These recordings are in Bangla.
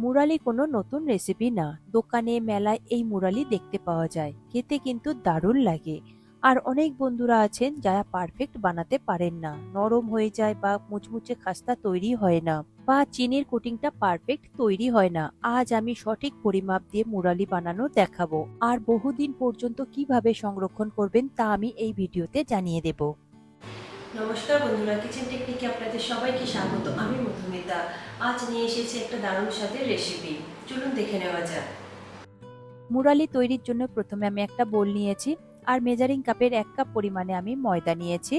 মুরালি কোনো নতুন রেসিপি না। দোকানে মেলায় এই মুরালি দেখতে পাওয়া যায়। খেতে কিন্তু দারুণ লাগে। আর অনেক বন্ধুরা আছেন যারা পারফেক্ট বানাতে পারেন না, নরম হয়ে যায় বা মুচমুচে খাস্তা তৈরি হয় না, বা চিনির কোটিংটা পারফেক্ট তৈরি হয় না। আজ আমি সঠিক পরিমাপ দিয়ে মুরালি বানানো দেখাবো, আর বহুদিন পর্যন্ত কিভাবে সংরক্ষণ করবেন তা আমি এই ভিডিওতে জানিয়ে দেব। নমস্কার বন্ধুরা, কিচেন টেকনিকে আপনাদের সবাইকে স্বাগত। আমি মধুমিতা। আজ নিয়ে এসেছি একটা দারুণ স্বাদের রেসিপি। চলুন দেখে নেওয়া যাক। মুরালি তৈরির জন্য প্রথমে আমি একটা বোল নিয়েছি, আর মেজারিং কাপের 1 কাপ পরিমাণে আমি ময়দা নিয়েছি।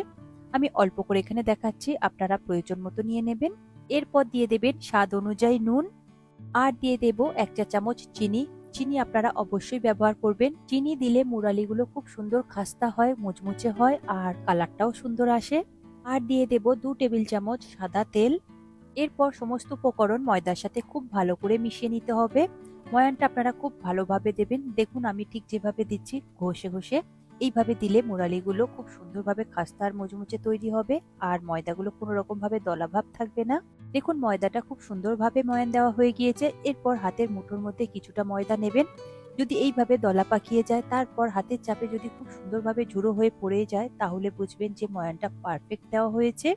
আমি অল্প করে এখানে দেখাচ্ছি, আপনারা প্রয়োজন মতো নিয়ে নেবেন। এরপর দিয়ে দেবেন স্বাদ অনুযায়ী নুন, আর দিয়ে দেব 1 চা চামচ চিনি। চিনি আপনারা অবশ্যই ব্যবহার করবেন। চিনি দিলে মুরালিগুলো খুব সুন্দর খাস্তা হয়, মুচমুচে হয়, আর কালারটাও সুন্দর আসে। আর দিয়ে দেব 2 টেবিল চামচ সাদা তেল। এরপর সমস্ত উপকরণ ময়দার সাথে খুব ভালো করে মিশিয়ে নিতে হবে। ময়ানটা আপনারা খুব ভালোভাবে দেবেন। দেখুন আমি ঠিক যেভাবে দিচ্ছি, ঘষে ঘষে এইভাবে দিলে মুরালিগুলো খুব সুন্দরভাবে খাস্তা আর মুচমুচে তৈরি হবে, আর ময়দাগুলো কোনো রকম ভাবে দলাভাব থাকবে না। দেখুন ময়দাটা খুব সুন্দরভাবে ময়ান দেওয়া হয়ে গিয়েছে। এরপর হাতের মুঠোর মধ্যে কিছুটা ময়দা নেবেন। যদি এইভাবে দলা পাকিয়ে যায়, তারপর হাতের চাপে যদি খুব সুন্দরভাবে ঝুড়ো হয়ে পড়ে যায়, তাহলে বুঝবেন যে ময়ানটা পারফেক্ট দেওয়া হয়েছে।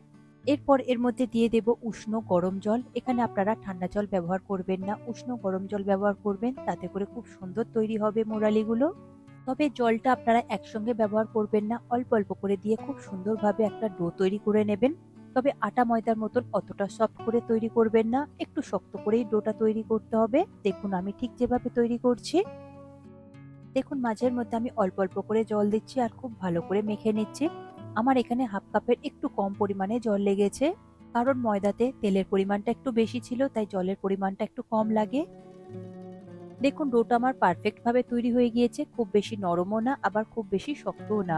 এরপর এর মধ্যে দিয়ে দেব উষ্ণ গরম জল। এখানে আপনারা ঠান্ডা জল ব্যবহার করবেন না, উষ্ণ গরম জল ব্যবহার করবেন, তাতে করে খুব সুন্দর তৈরি হবে মুরালিগুলো। তবে জলটা আপনারা একসঙ্গে ব্যবহার করবেন না, অল্প অল্প করে দিয়ে খুব সুন্দরভাবে একটা ডো তৈরি করে নেবেন। তবে আটা ময়দার মতন অতটা সফট করে তৈরি করবেন না, একটু শক্ত করেই ডোটা তৈরি করতে হবে। দেখুন আমি ঠিক যেভাবে তৈরি করছি। দেখুন মাঝের মধ্যে আমি অল্প অল্প করে জল দিচ্ছি আর খুব ভালো করে মেখে নিচ্ছি। আমার এখানে হাফ কাপের একটু কম পরিমাণে জল লেগেছে, কারণ ময়দাতে তেলের পরিমাণটা একটু বেশি ছিল, তাই জলের পরিমাণটা একটু কম লাগে। দেখুন ডোটা আমার পারফেক্ট ভাবে তৈরি হয়ে গিয়েছে, খুব বেশি নরমও না আবার খুব বেশি শক্তও না।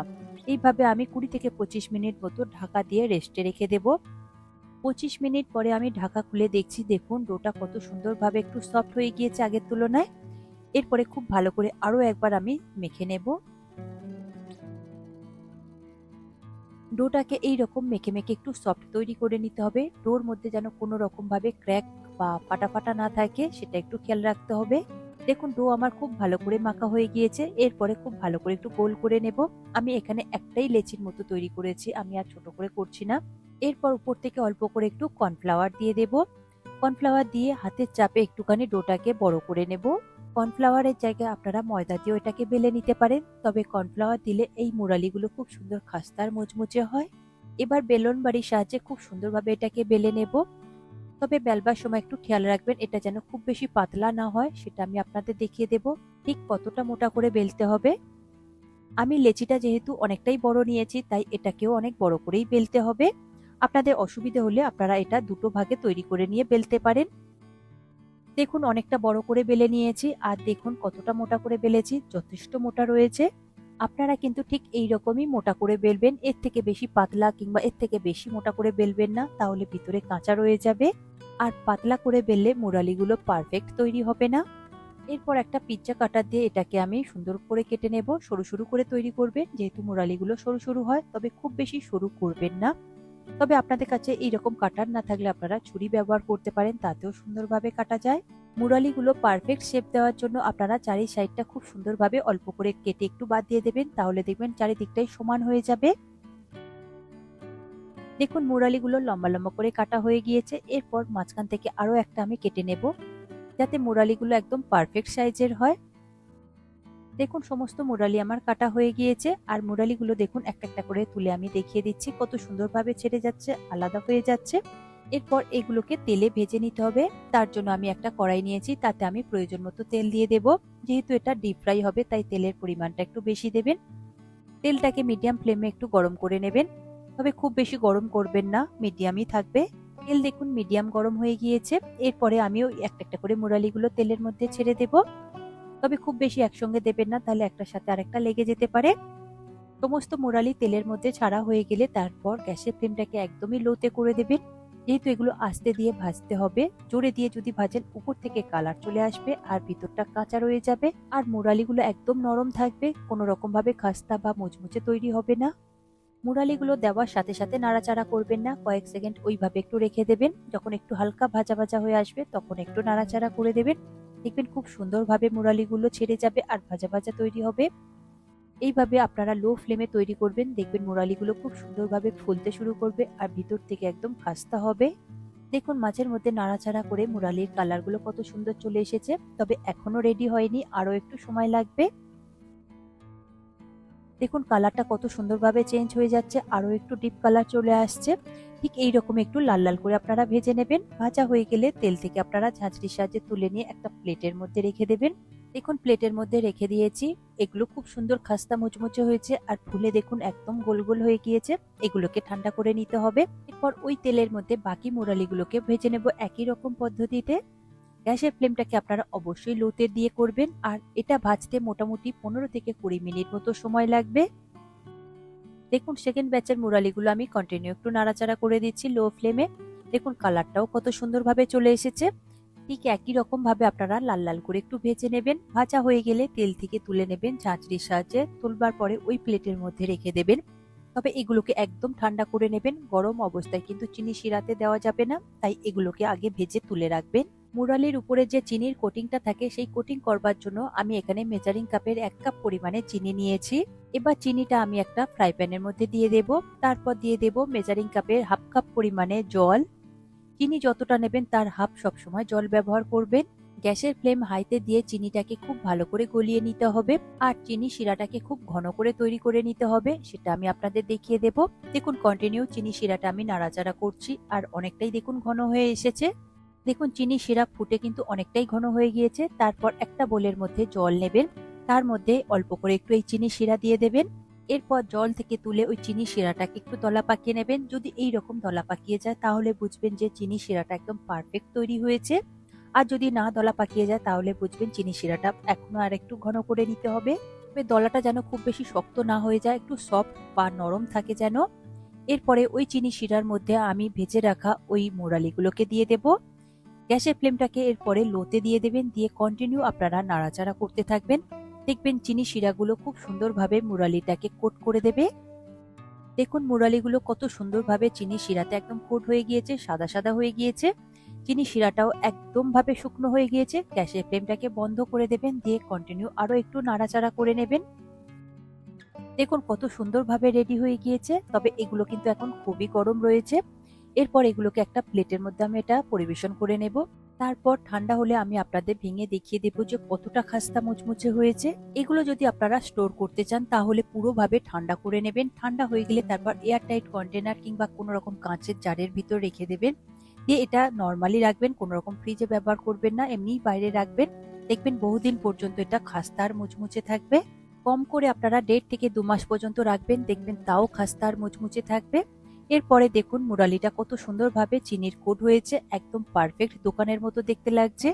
এইভাবে আমি 20 থেকে 25 মিনিট মতো ঢাকা দিয়ে রেস্টে রেখে দেব। 25 মিনিট পরে আমি ঢাকা খুলে দেখছি, দেখুন ডোটা কত সুন্দরভাবে একটু সফট হয়ে গিয়েছে আগের তুলনায়। এরপরে খুব ভালো করে আরো একবার আমি মেখে নেব। ডোটাকে এইরকম মেখে মেখে একটু সফট তৈরি করে নিতে হবে। ডোর মধ্যে যেন কোনো রকম ভাবে ক্র্যাক বা ফাটা ফাটা না থাকে, সেটা একটু খেয়াল রাখতে হবে। দেখুন ডো আমার খুব ভালো করে মাখা হয়ে গিয়েছে। এরপরে খুব ভালো করে একটু গোল করে নেব। আমি এখানে একটাই লেচির মতো তৈরি করেছি, আমি আর ছোট করে করছি না। এরপর উপর থেকে অল্প করে একটু কর্নফ্লাওয়ার দিয়ে দেব। কর্নফ্লাওয়ার দিয়ে হাতের চাপে একটুখানি ডোটাকে বড় করে নেব। কর্নফ্লাওয়ারের জায়গায় আপনারা ময়দা দিয়েও এটাকে বেলে নিতে পারেন, তবে কর্নফ্লাওয়ার দিলে এই মুরালিগুলো খুব সুন্দর খাস্তার মুচমুচে হয়। এবার বেলন বাড়ির সাহায্যে খুব সুন্দরভাবে এটাকে বেলে নেব। তবে বেলবার সময় একটু খেয়াল রাখবেন এটা যেন খুব বেশি পাতলা না হয়, সেটা আমি আপনাদের দেখিয়ে দেব ঠিক কতটা মোটা করে বেলতে হবে। আমি লেচিটা যেহেতু অনেকটাই বড় নিয়েছি, তাই এটাকেও অনেক বড় করেই বেলতে হবে। আপনাদের অসুবিধে হলে আপনারা এটা দুটো ভাগে তৈরি করে নিয়ে বেলতে পারেন। দেখুন অনেকটা বড় করে বেলে নিয়েছি, আর দেখুন কতটা মোটা করে বেলেছি, যথেষ্ট মোটা রয়েছে। আপনারা কিন্তু ঠিক এই রকমই মোটা করে বেলবেন, এর থেকে বেশি পাতলা কিংবা এর থেকে বেশি মোটা করে বেলবেন না, তাহলে ভিতরে কাঁচা রয়ে যাবে। আর পাতলা করে বেললে মুরালিগুলো পারফেক্ট তৈরি হবে না। এরপর একটা পিৎজা কাটার দিয়ে এটাকে আমি সুন্দর করে কেটে নেব। সরু সরু করে তৈরি করবেন, যেহেতু মুরালিগুলো সরু সরু হয়, তবে খুব বেশি সরু করবেন না। তবে আপনাদের কাছে এইরকম কাটার না থাকলে আপনারা ছুরি ব্যবহার করতে পারেন, তাতেও সুন্দরভাবে কাটা যায়। মুরালিগুলো পারফেক্ট শেপ দেওয়ার জন্য আপনারা চারি সাইডটা খুব সুন্দরভাবে অল্প করে কেটে একটু বাদ দিয়ে দেবেন, তাহলে দেখবেন চারিদিকটাই সমান হয়ে যাবে। দেখুন মুরালিগুলো লম্বা লম্বা করে কাটা হয়ে গিয়েছে। এরপর মাঝখান থেকে আরো একটা আমি কেটে নেব, যাতে মুরালিগুলো একদম পারফেক্ট সাইজের হয়। দেখুন সমস্ত মুরালি আমার কাটা হয়ে গিয়েছে, আর মুরালিগুলো দেখুন একটা একটা করে তুলে আমি দেখিয়ে দিচ্ছি কত সুন্দরভাবে ছেড়ে যাচ্ছে, আলাদা হয়ে যাচ্ছে। এরপর এগুলোকে তেলে ভেজে নিতে হবে। তার জন্য আমি একটা কড়াই নিয়েছি, তাতে আমি প্রয়োজন মতো তেল দিয়ে দেব। যেহেতু এটা ডিপ ফ্রাই হবে, তাই তেলের পরিমাণটা একটু বেশি দেবেন। তেলটাকে মিডিয়াম ফ্লেমে একটু গরম করে নেবেন, তবে খুব বেশি গরম করবেন না, মিডিয়ামই থাকবে। তেল দেখুন মিডিয়াম গরম হয়ে গিয়েছে। এরপরে আমিও একটা একটা করে মুরালিগুলো তেলের মধ্যে ছেড়ে দেব, তবে খুব বেশি একসঙ্গে দেবেন না, তাহলে একটার সাথে আরেকটা লেগে যেতে পারে। সমস্ত মুরালি তেলের মধ্যে ছাড়া হয়ে গেলে তারপর গ্যাসের ফ্লেমটাকে একদমই লোতে করে দেবেন। যেহেতু এগুলো আস্তে দিয়ে ভাজতে হবে, জোরে দিয়ে যদি ভাজেন উপর থেকে কালার চলে আসবে আর ভিতরটা কাঁচা রয়ে যাবে, আর মুরালিগুলো একদম নরম থাকবে, কোনো রকম ভাবে খাস্তা বা মুচমুচে তৈরি হবে না। মুরালিগুলো দেওয়ার সাথে সাথে নাড়াচাড়া করবেন না, কয়েক সেকেন্ড ওইভাবে একটু রেখে দেবেন। যখন একটু হালকা ভাজা ভাজা হয়ে আসবে তখন একটু নাড়াচাড়া করে দেবেন। দেখবেন খুব সুন্দরভাবে মুরালিগুলো ছেড়ে যাবে আর ভাজা ভাজা তৈরি হবে। এইভাবে আপনারা লো ফ্লেমে তৈরি করবেন, দেখবেন মুরালিগুলো খুব সুন্দরভাবে ফুলতে শুরু করবে আর ভিতর থেকে একদম খাস্তা হবে। দেখুন মাঝের মধ্যে নাড়াচাড়া করে মুরালির কালারগুলো কত সুন্দর চলে এসেছে, তবে এখনো রেডি হয়নি, আরো একটু সময় লাগবে। দেখুন কালারটা কত সুন্দরভাবে চেঞ্জ হয়ে যাচ্ছে, আরো একটু ডিপ কালার চলে আসছে। ঠিক এইরকম একটু লাল লাল করে আপনারা ভেজে নেবেন। ভাজা হয়ে গেলে তেল থেকে আপনারা ঝাঁঝরির সাহায্যে তুলে নিয়ে একটা প্লেটের মধ্যে রেখে দেবেন। দেখুন প্লেটের মধ্যে রেখে দিয়েছি। এগুলো খুব সুন্দর খাস্তা মুচমুচে হয়েছে আর ফুলে দেখুন একদম গোল গোল হয়ে গিয়েছে। এগুলোকে ঠান্ডা করে নিতে হবে। এরপর ওই তেলের মধ্যে বাকি মুরালিগুলোকে ভেজে নেব একই রকম পদ্ধতিতে। গ্যাসের ফ্লেমটাকে আপনারা অবশ্যই লোতে দিয়ে করবেন আর এটা ভাজতে মোটামুটি 15 থেকে 20 মিনিট মতো সময় লাগবে। দেখুন সেকেন্ড ব্যাচের মুরালিগুলো আমি কন্টিনিউ একটু নাড়াচাড়া করে দিচ্ছি লো ফ্লেমে। দেখুন কালারটাও কত সুন্দরভাবে চলে এসেছে। ঠিক একই রকম ভাবে আপনারা লাল লাল করে একটু ভেজে নেবেন। ভাজা হয়ে গেলে তেল থেকে তুলে নেবেন ঝাঁঝরির সাহায্যে। তুলবার পরে ওই প্লেটের মধ্যে রেখে দেবেন। তবে এগুলোকে একদম ঠান্ডা করে নেবেন। গরম অবস্থায় কিন্তু চিনি শিরাতে দেওয়া যাবে না, তাই এগুলোকে আগে ভেজে তুলে রাখবেন। মুরালির উপরে যে চিনির কোটিংটা থাকে সেই কোটিং করবার জন্য আমি এখানে মেজারিং কাপের 1 কাপ পরিমাণে চিনি নিয়েছি। এবার চিনিটা আমি একটা ফ্রাই প্যানের মধ্যে দিয়ে দেব। তারপর দিয়ে দেব মেজারিং কাপের হাফ কাপ পরিমাণে জল। চিনি যতটা নেবেন তার হাফ সবসময় জল ব্যবহার করবেন। গ্যাসের ফ্লেম হাইতে দিয়ে চিনিটাকে খুব ভালো করে গলিয়ে নিতে হবে আর চিনি শিরাটাকে খুব ঘন করে তৈরি করে নিতে হবে, সেটা আমি আপনাদের দেখিয়ে দেব। দেখুন কন্টিনিউ চিনি শিরাটা আমি নাড়াচাড়া করছি আর অনেকটাই দেখুন ঘন হয়ে এসেছে। দেখুন চিনি শিরা ফুটে কিন্তু অনেকটাই ঘন হয়ে গিয়েছে। তারপর একটা বোলের মধ্যে জল নেবেন, তার মধ্যে অল্প করে একটু এই চিনি শিরা দিয়ে দেবেন। এরপর জল থেকে তুলে ওই চিনি শিরাটাকে একটু দলা পাকিয়ে নেবেন। যদি এই রকম দলা পাকিয়ে যায় তাহলে বুঝবেন যে চিনি শিরাটা একদম পারফেক্ট তৈরি হয়েছে। আর যদি না দলা পাকিয়ে যায় তাহলে বুঝবেন চিনি শিরাটা এখনো আর একটু ঘন করে নিতে হবে। তবে দলাটা যেন খুব বেশি শক্ত না হয়ে যায়, একটু সফট বা নরম থাকে যেন। এরপরে ওই চিনি শিরার মধ্যে আমি ভেজে রাখা ওই মুরালিগুলোকে দিয়ে দেব। গ্যাসের ফ্লেমটাকে এরপরে লোতে দিয়ে দেবেন, দিয়ে কন্টিনিউ আপনারা নাড়াচাড়া করতে থাকবেন। দেখবেন চিনি শিরাগুলো খুব সুন্দরভাবে মুরালিটাকে কোট করে দেবে। দেখুন মুরালিগুলো কত সুন্দরভাবে চিনি শিরাতে একদম কোট হয়ে গিয়েছে, সাদা সাদা হয়ে গিয়েছে। চিনি শিরাটাও একদম ভাবে শুকনো হয়ে গিয়েছে। গ্যাসের ফ্লেমটাকে বন্ধ করে দেবেন, দিয়ে কন্টিনিউ আরো একটু নাড়াচাড়া করে নেবেন। দেখুন কত সুন্দরভাবে রেডি হয়ে গিয়েছে। তবে এগুলো কিন্তু এখন খুবই গরম রয়েছে। এরপর এগুলোকে একটা প্লেটের মধ্যে আমি এটা পরিবেশন করে নেব। তারপর ঠান্ডা হলে আমি আপনাদের ভেঙে দেখিয়ে দেবো যে কতটা খাস্তা মুচমুচে হয়েছে। এগুলো যদি আপনারা স্টোর করতে চান তাহলে পুরোভাবে ঠান্ডা করে নেবেন। ঠান্ডা হয়ে গেলে তারপর এয়ারটাইট কন্টেনার কিংবা কোনো রকম কাঁচের জারের ভিতর রেখে দেবেন। দিয়ে এটা নর্মালি রাখবেন, কোনো রকম ফ্রিজে ব্যবহার করবেন না, এমনিই বাইরে রাখবেন। দেখবেন বহুদিন পর্যন্ত এটা খাস্তা আর মুচমুচে থাকবে। কম করে আপনারা 1.5 থেকে 2 মাস পর্যন্ত রাখবেন, দেখবেন তাও খাস্তা আর মুচমুচে থাকবে। এরপরে দেখুন মুরালিটা কত সুন্দরভাবে চিনির কোট হয়েছে, একদম পারফেক্ট দোকানের মতো দেখতে লাগছে।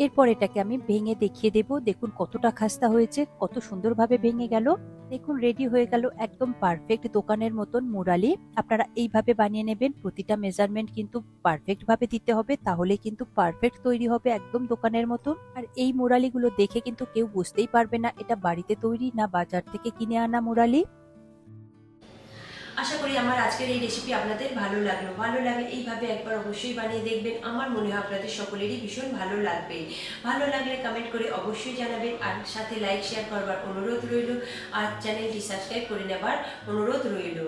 এরপর এটাকে আমি ভেঙে দেখিয়ে দেব। দেখুন কতটা খাস্তা হয়েছে, কত সুন্দরভাবে ভেঙে গেল। দেখুন রেডি হয়ে গেল একদম পারফেক্ট দোকানের মতন মুরালি। আপনারা এইভাবে বানিয়ে নেবেন। প্রতিটা মেজারমেন্ট কিন্তু পারফেক্ট ভাবে দিতে হবে, তাহলে কিন্তু পারফেক্ট তৈরি হবে একদম দোকানের মতো। আর এই মুরালিগুলো দেখে কিন্তু কেউ বুঝতেই পারবে না এটা বাড়িতে তৈরি না বাজার থেকে কিনে আনা মুরালি। আশা করি আমার আজকের এই রেসিপি আপনাদের ভালো লাগলো। ভালো লাগলে এইভাবে একবার অবশ্যই বানিয়ে দেখবেন। আমার মনে হয় আপনাদের সকলেরই ভীষণ ভালো লাগবে। ভালো লাগলে কমেন্ট করে অবশ্যই জানাবেন আর সাথে লাইক শেয়ার করবার অনুরোধ রইল আর চ্যানেলটি সাবস্ক্রাইব করে নেবার অনুরোধ রইল।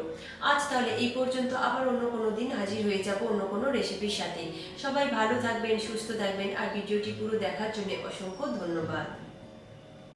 আজ তাহলে এই পর্যন্ত, আবার অন্য কোনো দিন হাজির হয়ে যাব অন্য কোনো রেসিপির সাথে। সবাই ভালো থাকবেন, সুস্থ থাকবেন আর ভিডিওটি পুরো দেখার জন্য অসংখ্য ধন্যবাদ।